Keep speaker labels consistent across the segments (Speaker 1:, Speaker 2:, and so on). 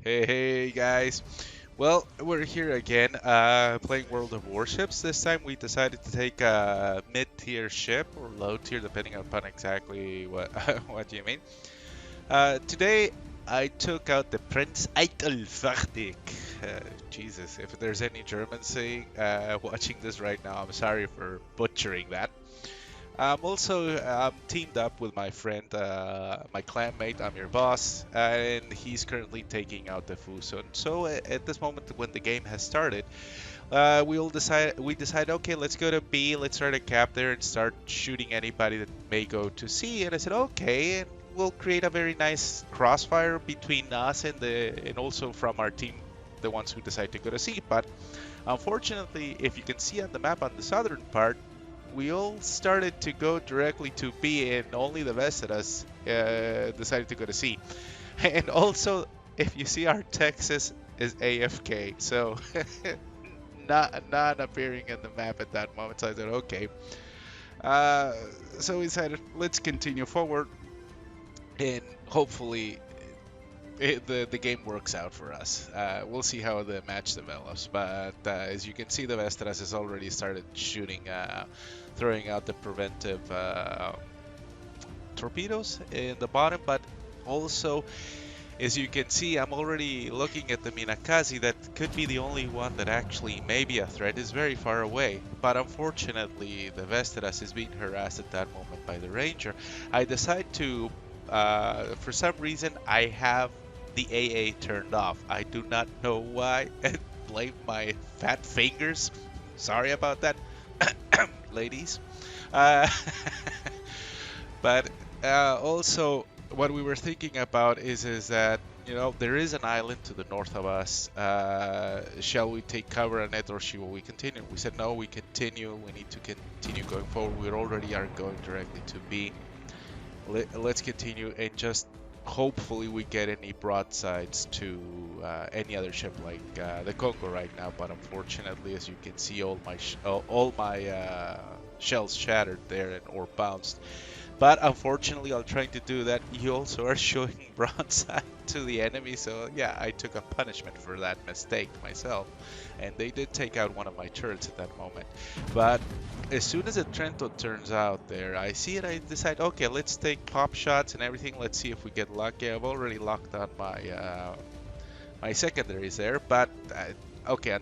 Speaker 1: Hey guys. Well, we're here again, playing World of Warships. This time we decided to take a mid-tier ship or low-tier, depending upon exactly what what you mean. Today I took out the Prince Freidrich. Jesus, if there's any German saying watching this right now, I'm sorry for butchering that. I'm teamed up with my friend, my clanmate. I'm your boss, and he's currently taking out the Fuson. So at this moment, when the game has started, we decide, okay, let's go to B, let's start a cap there and start shooting anybody that may go to C. And I said, okay, and we'll create a very nice crossfire between us and also from our team, the ones who decide to go to C. But unfortunately, if you can see on the map on the southern part, we all started to go directly to B, and only the best of us decided to go to C. And also, if you see, our Texas is AFK, so not appearing in the map at that moment. So I said, okay. Uh, so we decided, let's continue forward, and hopefully the game works out for us. We'll see how the match develops, but as you can see, the Vesteras has already started shooting, throwing out the preventive torpedoes in the bottom, but also, as you can see, I'm already looking at the Minakazi. That could be the only one that actually may be a threat. Is very far away, but unfortunately, the Vesteras is being harassed at that moment by the Ranger. I decide to, for some reason, I have the AA turned off. I do not know why. Blame my fat fingers. Sorry about that, ladies. Uh, but also, what we were thinking about is that there is an island to the north of us. Shall we take cover on it, or shall we continue? We said no. We continue. We need to continue going forward. We already are going directly to B. Let's continue and just hopefully we get any broadsides to any other ship like the Congo right now. But unfortunately, as you can see, all my shells shattered there and or bounced. But unfortunately, while trying to do that, you also are showing broadside to the enemy. So yeah, I took a punishment for that mistake myself, and they did take out one of my turrets at that moment. But as soon as the Trento turns out there, I see it. I decide, okay, let's take pop shots and everything. Let's see if we get lucky. I've already locked on my secondaries there, but okay,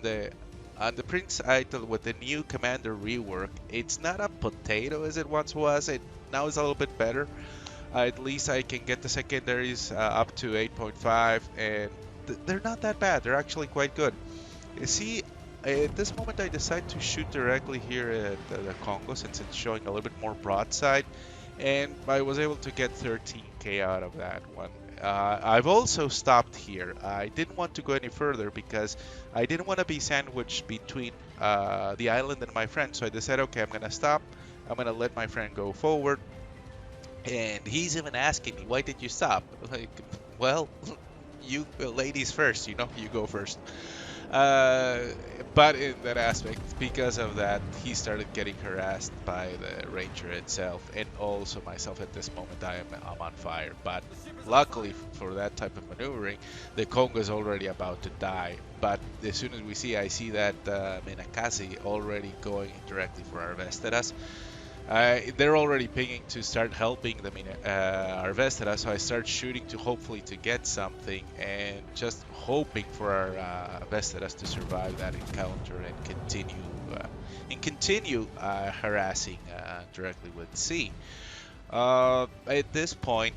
Speaker 1: on the Prince Idol with the new commander rework, it's not a potato as it once was. It now is a little bit better. At least I can get the secondaries up to 8.5, and they're not that bad. They're actually quite good. You see, at this moment I decide to shoot directly here at the Congo since it's showing a little bit more broadside, and I was able to get 13k out of that one. I've also stopped here. I didn't want to go any further because I didn't want to be sandwiched between the island and my friend. So I decided, okay, I'm gonna stop. I'm gonna let my friend go forward. And he's even asking me, why did you stop? Like, well, you ladies first, you go first. Uh, but in that aspect, because of that, he started getting harassed by the ranger itself, and also myself. At this moment, I'm on fire. But luckily for that type of maneuvering, the Congo is already about to die. But as soon as I see that Minakasi already going directly for our Vesteras. They're already pinging to start helping them in our Vestera, so I start shooting to hopefully to get something, and just hoping for our Vesteras to survive that encounter and continue harassing directly with C. At this point,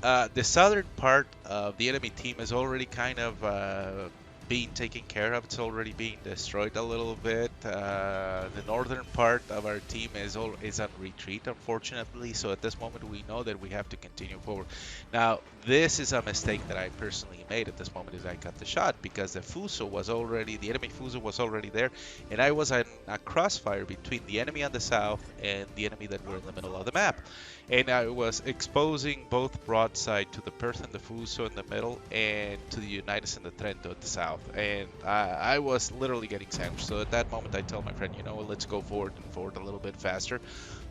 Speaker 1: the southern part of the enemy team is already kind of being taken care of. It's already being destroyed a little bit. The northern part of our team is on retreat, unfortunately. So at this moment, we know that we have to continue forward. Now, this is a mistake that I personally made at this moment. Is I got the shot because the enemy Fuso was already there, and I was in a crossfire between the enemy on the south and the enemy that were in the middle of the map. And I was exposing both broadside to the Perth and the Fuso in the middle, and to the Unitas and the Trento at the south. And I was literally getting sandwiched. So at that moment, I tell my friend, let's go forward and forward a little bit faster.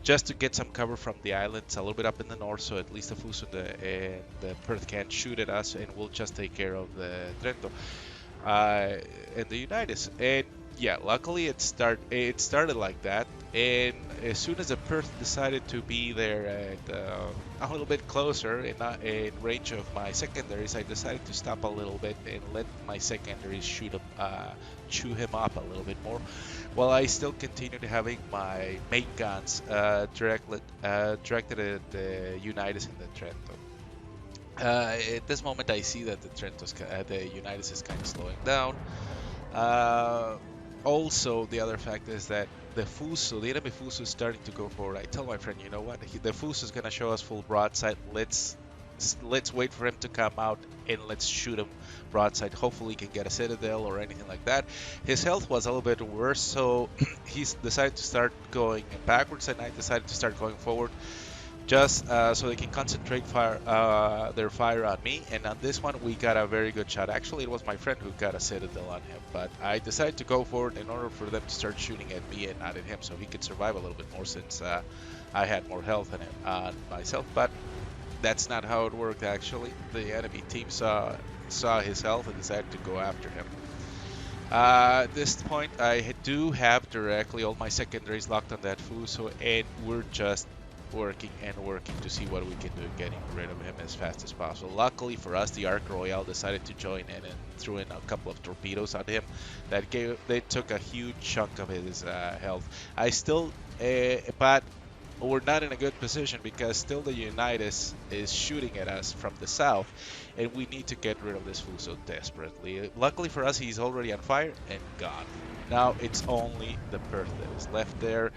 Speaker 1: just to get some cover from the islands a little bit up in the north, so at least the Fuso and the Perth can't shoot at us, and we'll just take care of the Trento and the Unitas. And yeah, luckily it started like that. And as soon as the Perth decided to be there at a little bit closer in range of my secondaries, I decided to stop a little bit and let my secondaries chew him up a little bit more, while I still continued having my main guns directed at the Unitas and the Trento. At this moment, I see that the Unitas is kind of slowing down. Uh, Also, the other fact is that the enemy Fuso is starting to go forward. I tell my friend, you know what? The Fuso is gonna show us full broadside. Let's wait for him to come out and let's shoot him broadside. Hopefully, he can get a citadel or anything like that. His health was a little bit worse, so he's decided to start going backwards, and I decided to start going forward, just so they can concentrate their fire on me. And on this one, we got a very good shot. Actually, it was my friend who got a citadel on him, but I decided to go forward in order for them to start shooting at me and not at him, so he could survive a little bit more, since I had more health than him, myself. But that's not how it worked, actually. The enemy team saw his health and decided to go after him. At this point, I do have directly all my secondaries locked on that Fuso, and we're just working and working to see what we can do, getting rid of him as fast as possible. Luckily for us, the Ark Royale decided to join in and threw in a couple of torpedoes on him. They took a huge chunk of his health. But we're not in a good position, because still the Unitas is shooting at us from the south, and we need to get rid of this Fuso desperately. Luckily for us, he's already on fire and gone. Now it's only the Perth that is left there.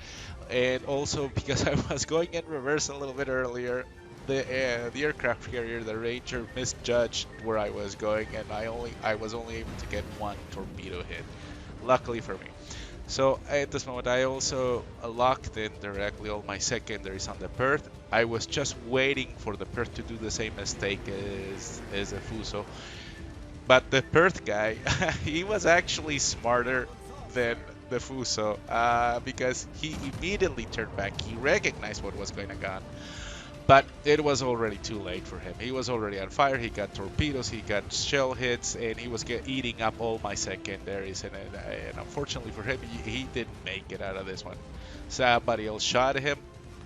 Speaker 1: And also, because I was going in reverse a little bit earlier, the aircraft carrier, the Ranger, misjudged where I was going, and I was only able to get one torpedo hit, luckily for me. So at this moment, I also locked in directly all my secondaries on the Perth. I was just waiting for the Perth to do the same mistake as the Fuso. But the Perth guy, he was actually smarter than the Fuso, because he immediately turned back. He recognized what was going on, but it was already too late for him. He was already on fire. He got torpedoes, he got shell hits, and he was eating up all my secondaries. And unfortunately for him, he didn't make it out of this one. Somebody else shot him.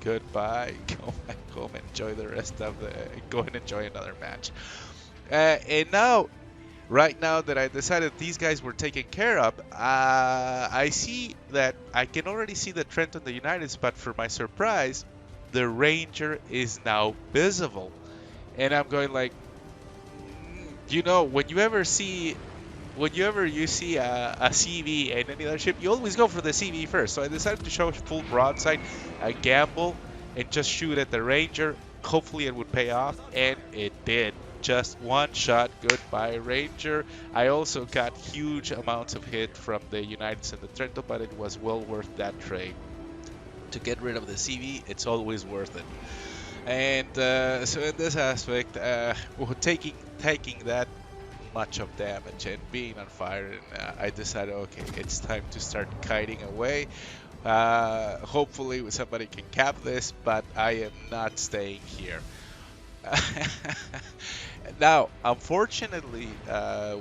Speaker 1: Goodbye. Go back home. Enjoy the rest of go and enjoy another match. And now, right now that I decided these guys were taken care of, I see that I can already see the Trent and the United, but for my surprise, the Ranger is now visible. And I'm going like, you know, whenever you see a CV and any other ship, you always go for the CV first. So I decided to show full broadside, a gamble, and just shoot at the Ranger. Hopefully it would pay off, and it did. Just one shot, goodbye Ranger. I also got huge amounts of hit from the United and the Trento, but it was well worth that trade. To get rid of the CV, it's always worth it. And so in this aspect, taking that much of damage and being on fire, and I decided, okay, it's time to start kiting away. Hopefully somebody can cap this, but I am not staying here. Now, unfortunately,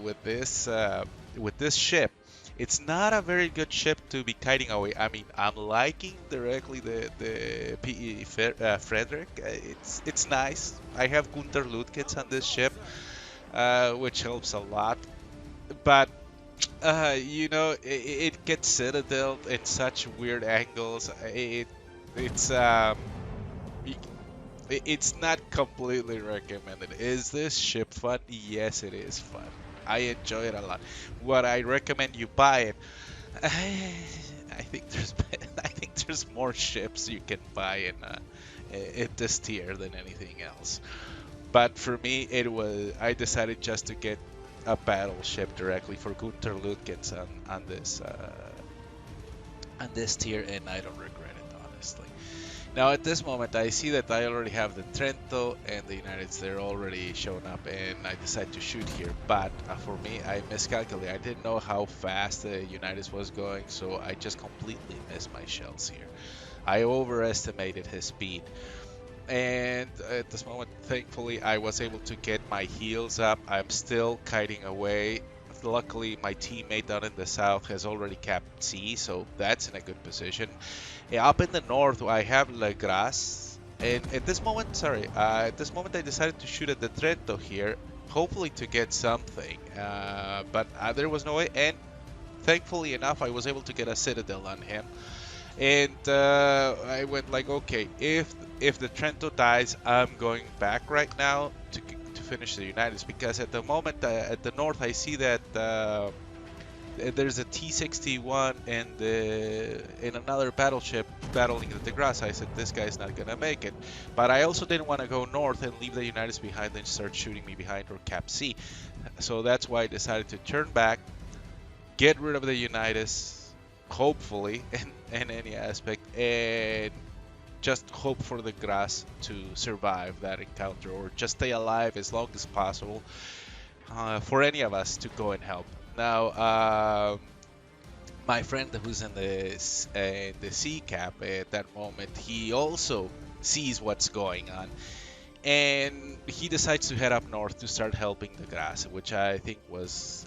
Speaker 1: with this ship, it's not a very good ship to be kiting away. I mean, I'm liking directly the P.E. Freidrich. It's nice. I have Gunter Ludgens on this ship, which helps a lot. But you know, it gets citadel in such weird angles. It's not completely recommended. Is this ship fun? Yes, it is fun. I enjoy it a lot. What I recommend you buy it. I think there's more ships you can buy in this tier than anything else. But for me, I decided just to get a battleship directly for Gunter Ludgens on this tier, and I don't regret it, honestly. Now at this moment, I see that I already have the Trento and the Uniteds. They're already shown up, and I decide to shoot here. But for me, I miscalculated. I didn't know how fast the Uniteds was going, so I just completely missed my shells here. I overestimated his speed. And at this moment, thankfully, I was able to get my heels up. I'm still kiting away. Luckily, my teammate down in the south has already capped C, so that's in a good position. Yeah, up in the north, I have La Grasse. And at this moment, at this moment I decided to shoot at the Trento here, hopefully to get something. But there was no way, and thankfully enough, I was able to get a Citadel on him. And I went like, okay, if the Trento dies, I'm going back right now to finish the Unitas, because at the moment at the north I see that there's a T-61 and in another battleship battling the Degrasse. I said this guy's not gonna make it, but I also didn't want to go north and leave the Unitas behind and start shooting me behind or cap C. So that's why I decided to turn back, get rid of the Unitas, hopefully in any aspect, and just hope for the Grass to survive that encounter, or just stay alive as long as possible for any of us to go and help. Now, my friend who's in the C cap at that moment, he also sees what's going on, and he decides to head up north to start helping the Grass, which I think was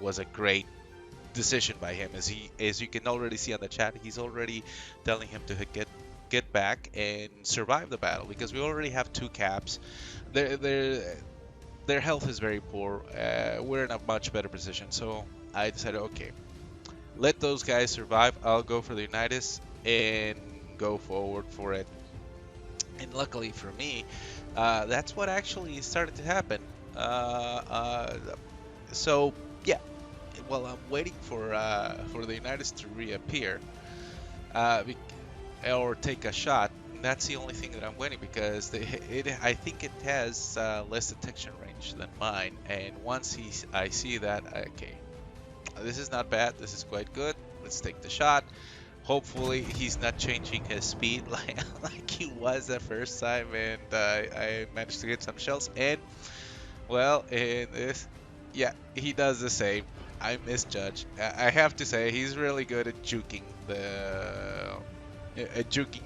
Speaker 1: was a great decision by him. As you can already see on the chat, he's already telling him to get back and survive the battle, because we already have 2 caps. Their health is very poor. We're in a much better position, so I decided, okay, let those guys survive. I'll go for the Unitas and go forward for it. And luckily for me, that's what actually started to happen. So yeah, well, I'm waiting for the Unitas to reappear, or take a shot. That's the only thing that I'm waiting, because I think it has less detection range than mine. And once I see that, okay, this is not bad. This is quite good. Let's take the shot. Hopefully he's not changing his speed like he was the first time, and I managed to get some shells. And well, in this, yeah, he does the same. I misjudged. I have to say, he's really good at juking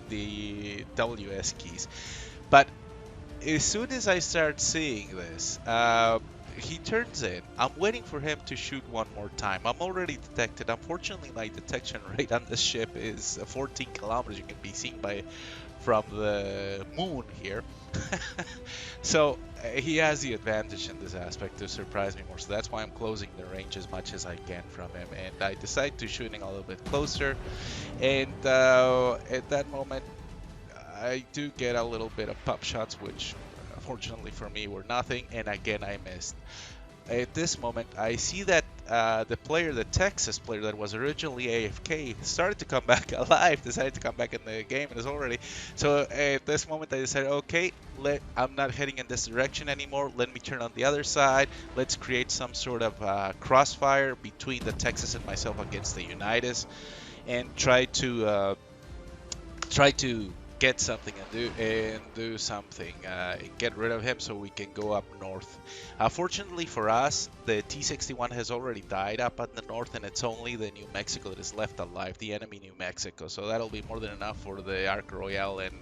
Speaker 1: the WS keys. But as soon as I start seeing this, he turns in. I'm waiting for him to shoot one more time. I'm already detected. Unfortunately, my detection rate on this ship is 14 kilometers. You can be seen from the moon here. So he has the advantage in this aspect to surprise me more. So that's why I'm closing the range as much as I can from him. And I decide to shooting a little bit closer. And at that moment, I do get a little bit of pop shots, which fortunately for me were nothing, and again I missed. At this moment, I see that the Texas player that was originally AFK, started to come back alive, decided to come back in the game, and is already. So at this moment, I decided, okay, I'm not heading in this direction anymore. Let me turn on the other side. Let's create some sort of crossfire between the Texas and myself against the Unitas, and try to get something and do something, get rid of him so we can go up north. Fortunately for us, the T-61 has already died up at the north, and it's only the New Mexico that is left alive, the enemy New Mexico. So that'll be more than enough for the Ark Royale and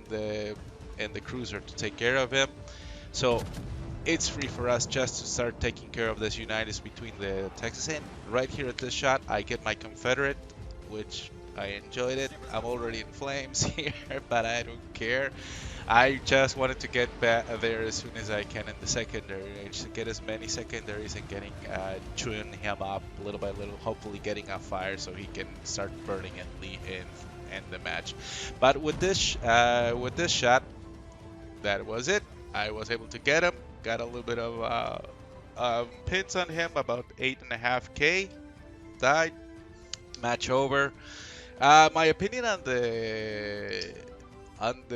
Speaker 1: the cruiser to take care of him. So it's free for us just to start taking care of this Unitas between the Texas. And right here at this shot, I get my Confederate, which I enjoyed it. I'm already in flames here, but I don't care. I just wanted to get back there as soon as I can in the secondary range, to get as many secondaries and getting chewing him up little by little, hopefully getting a fire so he can start burning and end the match. But with this shot, that was it. I was able to get him. Got a little bit of pins on him, about 8.5k. Died. Match over. My opinion on the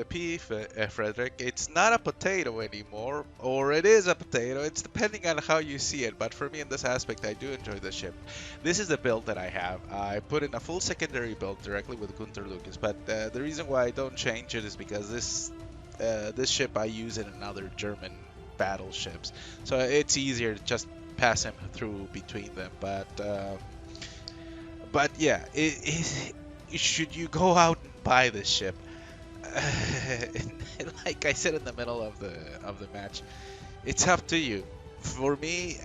Speaker 1: P.E. Freidrich, it's not a potato anymore, or it is a potato. It's depending on how you see it. But for me, in this aspect, I do enjoy the ship. This is the build that I have. I put in a full secondary build directly with Gunter Lucas, but the reason why I don't change it is because this ship I use in another German battleships, so it's easier to just pass him through between them. But But yeah, should you go out and buy this ship? Like I said in the middle of the match, it's up to you. For me,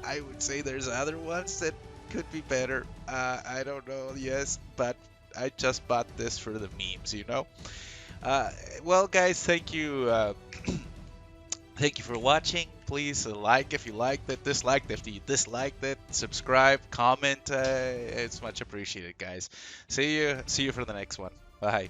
Speaker 1: I would say there's other ones that could be better. I don't know, yes, but I just bought this for the memes, you know? Uh, well, guys, thank you. Thank you for watching. Please like if you liked it, dislike if you disliked it, subscribe, comment. It's much appreciated, guys. See you for the next one. Bye.